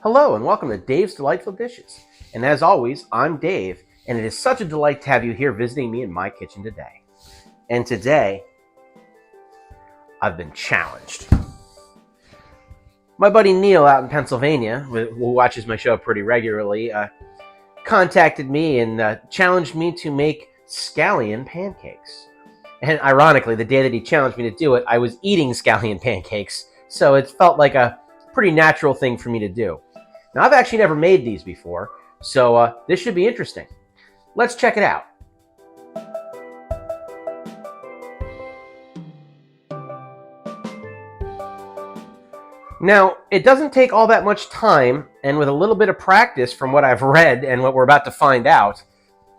Hello and welcome to Dave's Delightful Dishes. And as always, I'm Dave, and it is such a delight to have you here visiting me in my kitchen today. And today, I've been challenged. My buddy Neil out in Pennsylvania, who watches my show pretty regularly, contacted me and challenged me to make scallion pancakes. And ironically, the day that he challenged me to do it, I was eating scallion pancakes, so it felt like a pretty natural thing for me to do. Now, I've actually never made these before, so this should be interesting. Let's check it out. Now, it doesn't take all that much time, and with a little bit of practice from what I've read and what we're about to find out,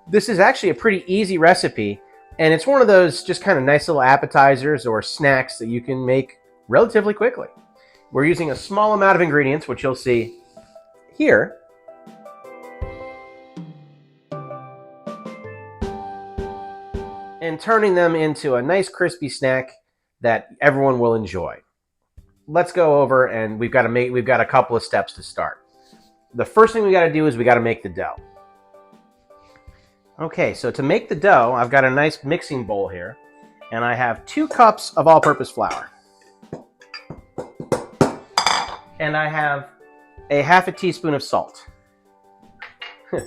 this is actually a pretty easy recipe, and it's one of those just kind of nice little appetizers or snacks that you can make relatively quickly. We're using a small amount of ingredients, which you'll see here. And turning them into a nice crispy snack that everyone will enjoy. Let's go over, and we've got a couple of steps to start. The first thing we got to do is we got to make the dough. Okay, so to make the dough, I've got a nice mixing bowl here, and I have 2 cups of all-purpose flour. And I have a half a teaspoon of salt. And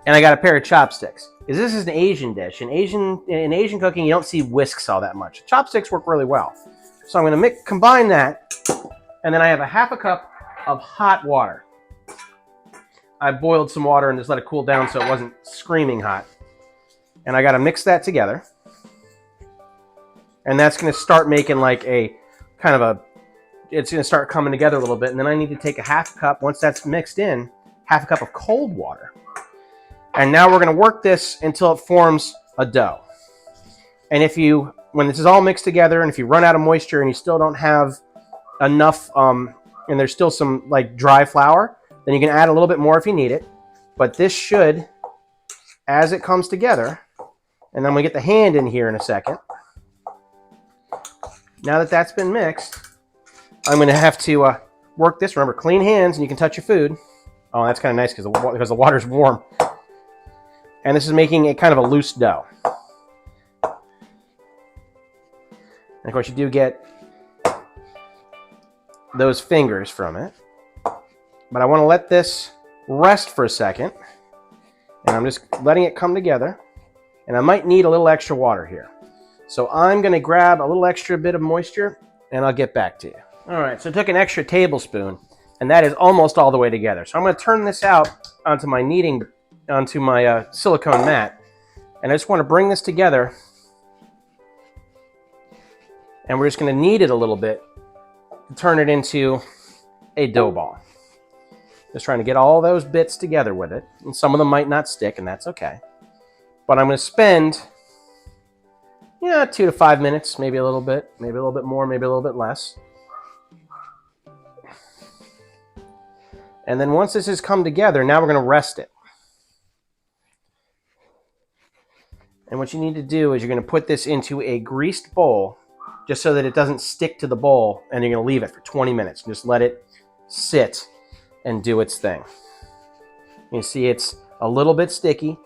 I got a pair of chopsticks. This is an Asian dish. In Asian cooking, you don't see whisks all that much. Chopsticks work really well. So I'm going to combine that, and then I have a half a cup of hot water. I boiled some water and just let it cool down so it wasn't screaming hot. And I got to mix that together. And that's going to start making like a kind of a, it's going to start coming together a little bit. And then I need to take a half cup, once that's mixed in, half a cup of cold water. And now we're going to work this until it forms a dough. And when this is all mixed together, and if you run out of moisture and you still don't have enough, and there's still some like dry flour, then you can add a little bit more if you need it. But this should, as it comes together, and then we get the hand in here in a second. Now that that's been mixed, I'm going to have to work this. Remember, clean hands and you can touch your food. Oh, that's kind of nice because the water's warm. And this is making a kind of a loose dough. And of course, you do get those fingers from it. But I want to let this rest for a second. And I'm just letting it come together. And I might need a little extra water here. So I'm going to grab a little extra bit of moisture, and I'll get back to you. All right, so I took an extra tablespoon, and that is almost all the way together. So I'm going to turn this out onto my silicone mat, and I just want to bring this together, and we're just going to knead it a little bit to turn it into a dough ball. Just trying to get all those bits together with it, and some of them might not stick, and that's okay. But I'm going to spend 2 to 5 minutes, maybe a little bit more, maybe a little bit less. And then once this has come together, now we're going to rest it. And what you need to do is you're going to put this into a greased bowl just so that it doesn't stick to the bowl, and you're going to leave it for 20 minutes. Just let it sit and do its thing. You see it's a little bit sticky,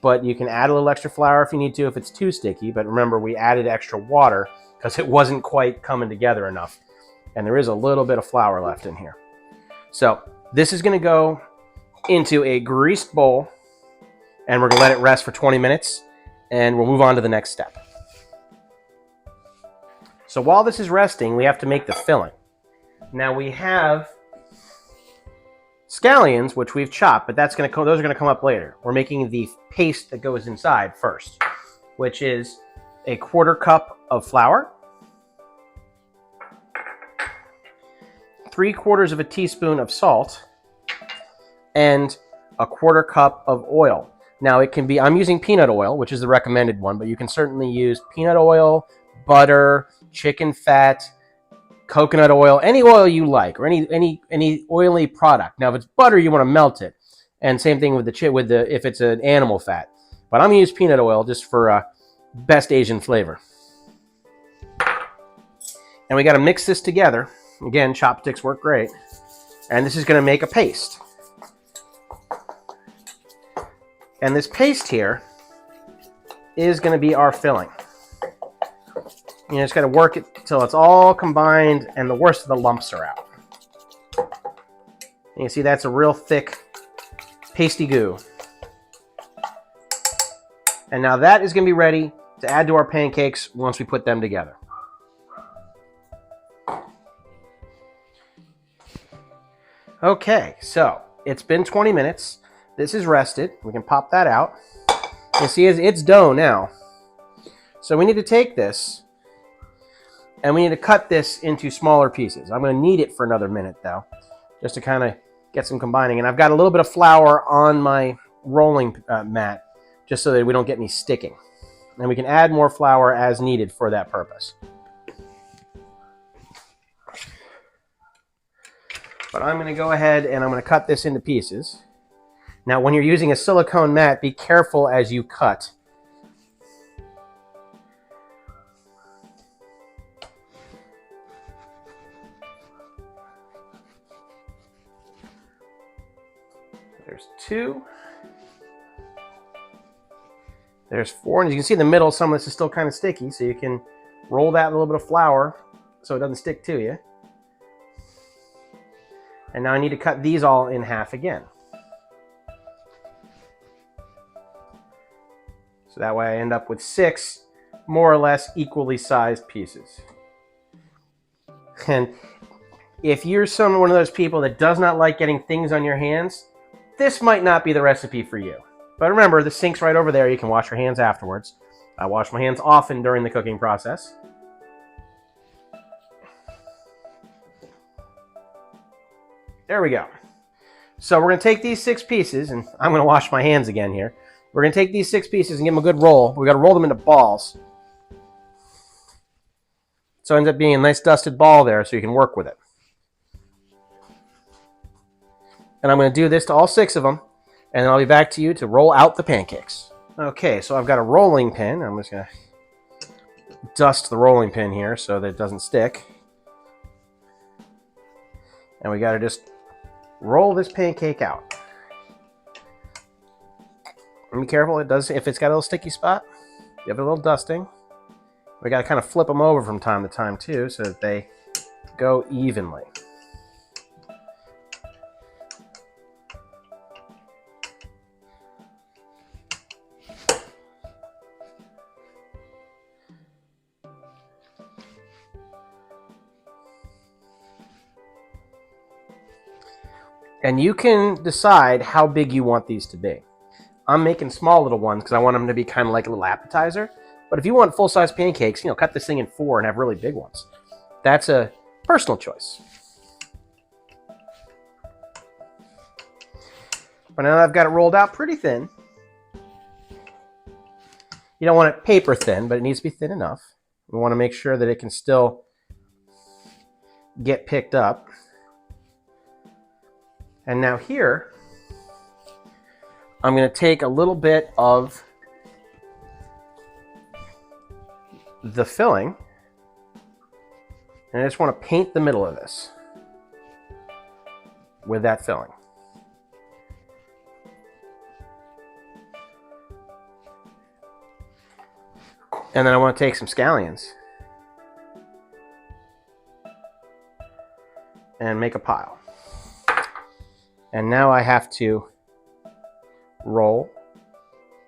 but you can add a little extra flour if you need to if it's too sticky. But remember, we added extra water because it wasn't quite coming together enough. And there is a little bit of flour left in here. So this is going to go into a greased bowl, and we're going to let it rest for 20 minutes, and we'll move on to the next step. So while this is resting, we have to make the filling. Now we have scallions, which we've chopped, but those are going to come up later. We're making the paste that goes inside first, which is a 1/4 cup of flour, 3/4 of a teaspoon of salt, and a 1/4 cup of oil. Now it can be, I'm using peanut oil, which is the recommended one, but you can certainly use peanut oil, butter, chicken fat, coconut oil, any oil you like, or any oily product. Now if it's butter, you want to melt it. And same thing with if it's an animal fat. But I'm going to use peanut oil just for best Asian flavor. And we got to mix this together. Again, chopsticks work great. And this is going to make a paste. And this paste here is going to be our filling. You just got to work it till it's all combined and the worst of the lumps are out. And you see that's a real thick, pasty goo. And now that is going to be ready to add to our pancakes once we put them together. Okay, so it's been 20 minutes. This is rested. We can pop that out. You see it's dough now. So we need to take this and we need to cut this into smaller pieces. I'm going to knead it for another minute though, just to kind of get some combining. And I've got a little bit of flour on my rolling mat just so that we don't get any sticking. And we can add more flour as needed for that purpose. But I'm going to go ahead and I'm going to cut this into pieces. Now, when you're using a silicone mat, be careful as you cut. There's 2. There's 4. And as you can see in the middle, some of this is still kind of sticky, so you can roll that with a little bit of flour so it doesn't stick to you. And now I need to cut these all in half again. So that way I end up with 6 more or less equally sized pieces. And if you're one of those people that does not like getting things on your hands, this might not be the recipe for you. But remember, the sink's right over there. You can wash your hands afterwards. I wash my hands often during the cooking process. There we go. So we're going to take these 6 pieces, and I'm going to wash my hands again here. We're going to take these 6 pieces and give them a good roll. We've got to roll them into balls. So it ends up being a nice dusted ball there so you can work with it. And I'm going to do this to all 6 of them, and then I'll be back to you to roll out the pancakes. Okay, so I've got a rolling pin. I'm just going to dust the rolling pin here so that it doesn't stick. And we got to just roll this pancake out. And be careful, if it's got a little sticky spot, give it a little dusting. We got to kind of flip them over from time to time too so that they go evenly. And you can decide how big you want these to be. I'm making small little ones because I want them to be kind of like a little appetizer. But if you want full-size pancakes, cut this thing in 4 and have really big ones. That's a personal choice. But now that I've got it rolled out pretty thin. You don't want it paper thin, but it needs to be thin enough. We want to make sure that it can still get picked up. And now here, I'm going to take a little bit of the filling, and I just want to paint the middle of this with that filling. And then I want to take some scallions and make a pile. And now I have to roll,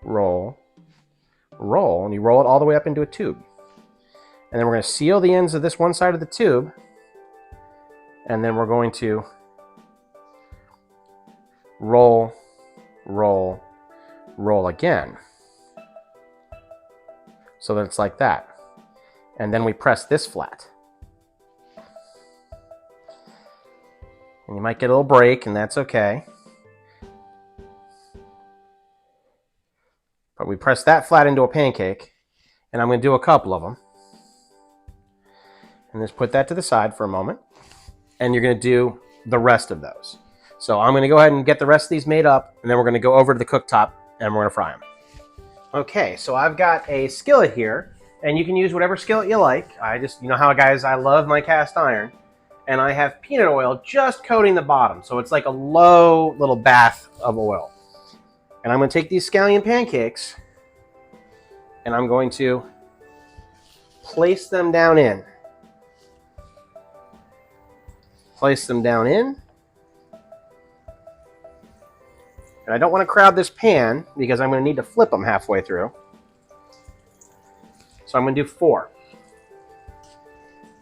roll, roll, and you roll it all the way up into a tube. And then we're going to seal the ends of this one side of the tube, and then we're going to roll, roll, roll again. So that it's like that. And then we press this flat. And you might get a little break, and that's okay. But we press that flat into a pancake, and I'm going to do a couple of them. And just put that to the side for a moment. And you're going to do the rest of those. So I'm going to go ahead and get the rest of these made up, and then we're going to go over to the cooktop, and we're going to fry them. Okay, so I've got a skillet here, and you can use whatever skillet you like. You know how, guys, I love my cast iron. and I have peanut oil just coating the bottom. So it's like a low little bath of oil. And I'm going to take these scallion pancakes and I'm going to place them down in. Place them down in. And I don't want to crowd this pan because I'm going to need to flip them halfway through. So I'm going to do 4.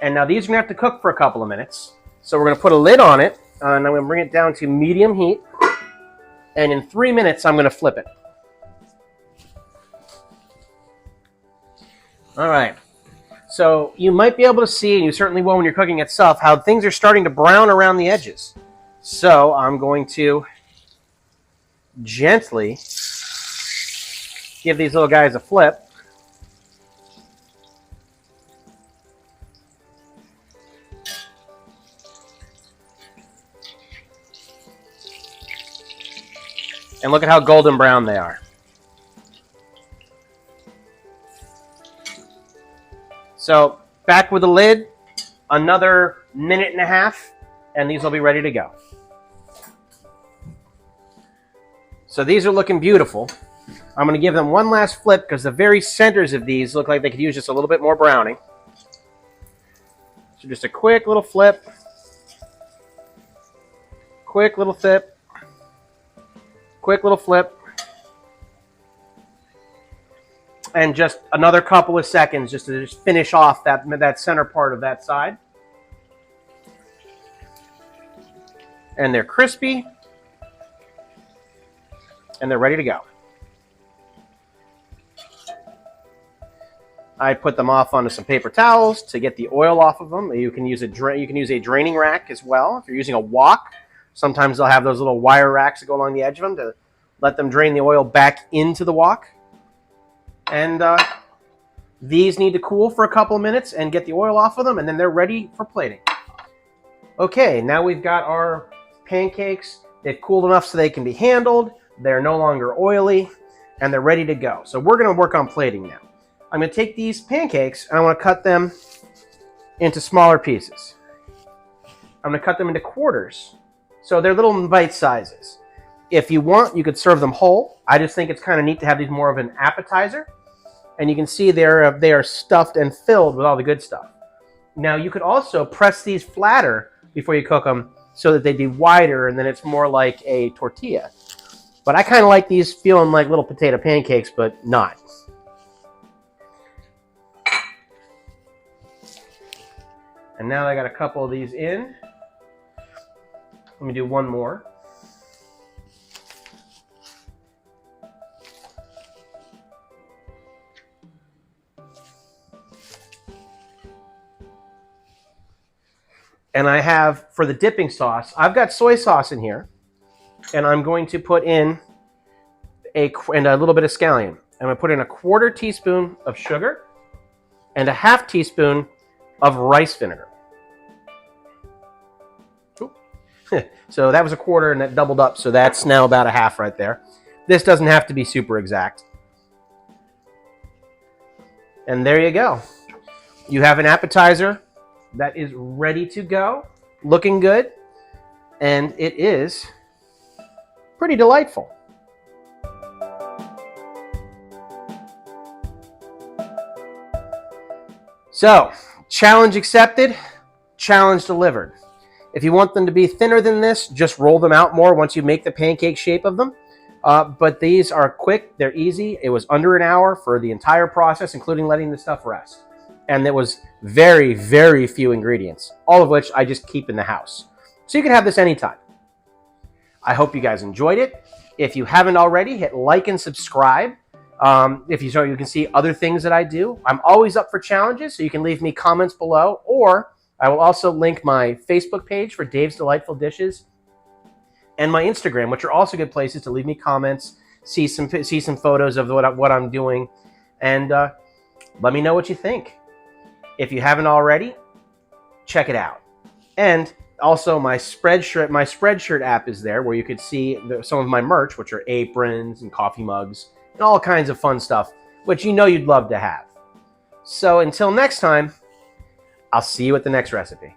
And now these are going to have to cook for a couple of minutes. So we're going to put a lid on it, and I'm going to bring it down to medium heat. And in 3 minutes, I'm going to flip it. All right. So you might be able to see, and you certainly will when you're cooking itself, how things are starting to brown around the edges. So I'm going to gently give these little guys a flip. And look at how golden brown they are. So back with the lid, another minute and a half, and these will be ready to go. So these are looking beautiful. I'm going to give them one last flip because the very centers of these look like they could use just a little bit more browning. So just a quick little flip. Quick little flip. Quick little flip. And just another couple of seconds just to just finish off that center part of that side. And they're crispy. And they're ready to go. I put them off onto some paper towels to get the oil off of them. You can use a draining rack as well. If you're using a wok, sometimes they'll have those little wire racks that go along the edge of them to let them drain the oil back into the wok. And these need to cool for a couple of minutes and get the oil off of them, and then they're ready for plating. Okay, now we've got our pancakes. They've cooled enough so they can be handled. They're no longer oily, and they're ready to go. So we're going to work on plating now. I'm going to take these pancakes, and I want to cut them into smaller pieces. I'm going to cut them into quarters. So they're little bite sizes. If you want, you could serve them whole. I just think it's kind of neat to have these more of an appetizer. And you can see they are stuffed and filled with all the good stuff. Now, you could also press these flatter before you cook them so that they'd be wider, and then it's more like a tortilla. But I kind of like these feeling like little potato pancakes, but not. And now I got a couple of these in. Let me do one more. And I have, for the dipping sauce, I've got soy sauce in here. And I'm going to put in a little bit of scallion. I'm going to put in a 1/4 teaspoon of sugar and a 1/2 teaspoon of rice vinegar. So that was a 1/4 and that doubled up. So that's now about a 1/2 right there. This doesn't have to be super exact. And there you go. You have an appetizer that is ready to go, looking good, and it is pretty delightful. So, challenge accepted, challenge delivered. If you want them to be thinner than this, just roll them out more once you make the pancake shape of them. But these are quick, they're easy. It was under an hour for the entire process, including letting the stuff rest. And there was very, very few ingredients, all of which I just keep in the house. So you can have this anytime. I hope you guys enjoyed it. If you haven't already, hit like and subscribe. So you can see other things that I do. I'm always up for challenges, so you can leave me comments below, or I will also link my Facebook page for Dave's Delightful Dishes and my Instagram, which are also good places to leave me comments, see some photos of what I'm doing, and let me know what you think. If you haven't already, check it out. And also my Spreadshirt app is there, where you could see some of my merch, which are aprons and coffee mugs and all kinds of fun stuff, which you know you'd love to have. So until next time, I'll see you at the next recipe.